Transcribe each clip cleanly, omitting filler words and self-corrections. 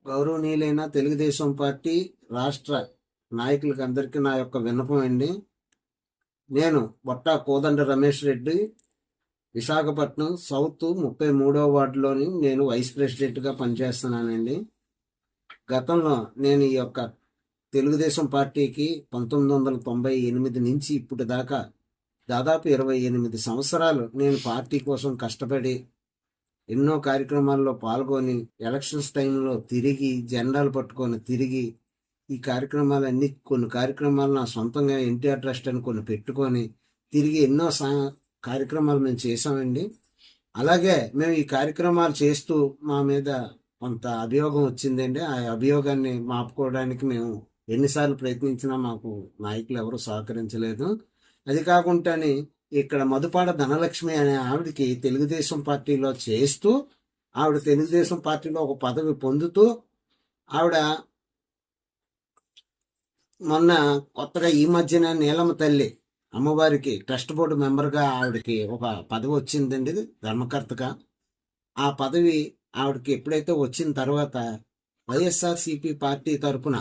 గౌరవనీయులైన తెలుగుదేశం పార్టీ రాష్ట్ర నాయకులకు అందరికీ నా యొక్క విన్నపం అండి. నేను బొట్టా కోదండ రమేష్ రెడ్డి, విశాఖపట్నం సౌత్ 33వ వార్డులోని నేను వైస్ ప్రెసిడెంట్గా పనిచేస్తున్నానండి. గతంలో నేను ఈ యొక్క తెలుగుదేశం పార్టీకి 1998 నుంచి ఇప్పటి దాకా దాదాపు 28 సంవత్సరాలు నేను పార్టీ కోసం కష్టపడి ఎన్నో కార్యక్రమాల్లో పాల్గొని ఎలక్షన్స్ టైంలో తిరిగి జెండాలు పట్టుకొని తిరిగి ఈ కార్యక్రమాలన్నీ కొన్ని కార్యక్రమాలు నా సొంతంగా ఎన్టీఆర్ ట్రస్ట్ అని కొన్ని పెట్టుకొని తిరిగి ఎన్నో కార్యక్రమాలు మేము చేసామండి. అలాగే మేము ఈ కార్యక్రమాలు చేస్తూ మా మీద కొంత అభియోగం వచ్చిందండి. ఆ అభియోగాన్ని మాపుకోవడానికి మేము ఎన్నిసార్లు ప్రయత్నించినా మాకు నాయకులు ఎవరు సహకరించలేదు. అది కాకుండానే ఇక్కడ మధుపాడ ధనలక్ష్మి అనే ఆవిడకి తెలుగుదేశం పార్టీలో చేస్తూ ఆవిడ తెలుగుదేశం పార్టీలో ఒక పదవి పొందుతూ ఆవిడ మొన్న కొత్తగా ఈ మధ్యన నీలమ్మ తల్లి అమ్మవారికి ట్రస్ట్ బోర్డు మెంబర్గా ఆవిడకి ఒక పదవి వచ్చిందండి, ధర్మకర్తగా. ఆ పదవి ఆవిడకి ఎప్పుడైతే వచ్చిన తర్వాత వైఎస్ఆర్సిపి పార్టీ తరఫున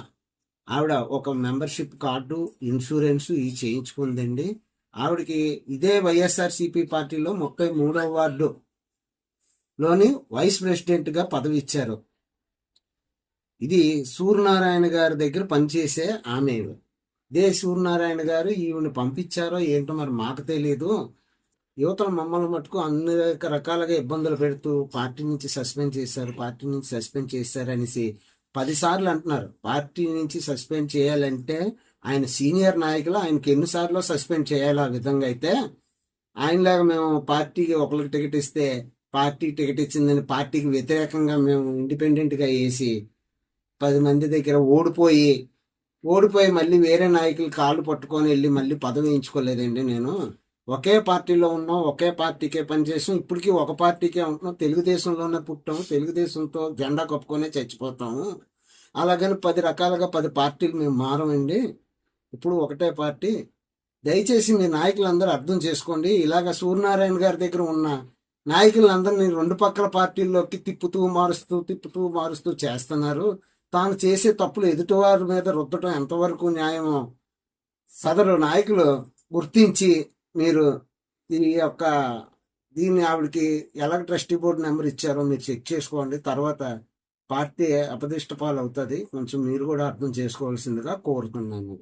ఆవిడ ఒక మెంబర్షిప్ కార్డు, ఇన్సూరెన్స్ ఇవి చేయించుకుందండి. ఆవిడకి ఇదే వైఎస్ఆర్సిపి పార్టీలో 33వ వార్డులోని వైస్ ప్రెసిడెంట్గా పదవి ఇచ్చారు. ఇది సూర్యనారాయణ గారి దగ్గర పనిచేసే ఆమె. ఇదే సూర్యనారాయణ గారు ఈవిని పంపించారో ఏంటో మరి మాకు తెలియదు. యువతలు మమ్మల్ని మటుకు అన్ని రకాలుగా ఇబ్బందులు పెడుతూ పార్టీ నుంచి సస్పెండ్ చేశారు అనేసి 10 సార్లు అంటున్నారు. పార్టీ నుంచి సస్పెండ్ చేయాలంటే ఆయన సీనియర్ నాయకులు, ఆయనకి ఎన్నిసార్లు సస్పెండ్ చేయాలి. ఆ విధంగా అయితే ఆయనలాగా మేము పార్టీకి ఒకరికి టికెట్ ఇస్తే పార్టీ టికెట్ ఇచ్చిందని పార్టీకి వ్యతిరేకంగా మేము ఇండిపెండెంట్గా వేసి 10 మంది దగ్గర ఓడిపోయి మళ్ళీ వేరే నాయకులు కాళ్ళు పట్టుకొని వెళ్ళి మళ్ళీ పదవి వేయించుకోలేదండి. నేను ఒకే పార్టీలో ఉన్నాం, ఒకే పార్టీకే పనిచేసాం, ఇప్పటికీ ఒక పార్టీకే ఉంటున్నాం, తెలుగుదేశంలోనే పుట్టాము, తెలుగుదేశంతో జెండా కప్పుకొనే చచ్చిపోతాము. అలాగని 10 రకాలుగా 10 పార్టీలు మేము మారమండి, ఇప్పుడు ఒకటే పార్టీ. దయచేసి మీ నాయకులందరూ అర్థం చేసుకోండి. ఇలాగ సూర్యనారాయణ గారి దగ్గర ఉన్న నాయకులందరినీ 2 పక్కల పార్టీల్లోకి తిప్పుతూ మారుస్తూ చేస్తున్నారు. తాను చేసే తప్పులు ఎదుటివారి మీద రుద్దటం ఎంతవరకు న్యాయమో సదరు నాయకులు గుర్తించి మీరు దీన్ని ఆవిడకి ఎలా ట్రస్టీ బోర్డు నెంబర్ ఇచ్చారో మీరు చెక్ చేసుకోండి. తర్వాత పార్టీ అపదిష్ట పాలు అవుతుంది. కొంచెం మీరు కూడా అర్థం చేసుకోవాల్సిందిగా కోరుతున్నాను.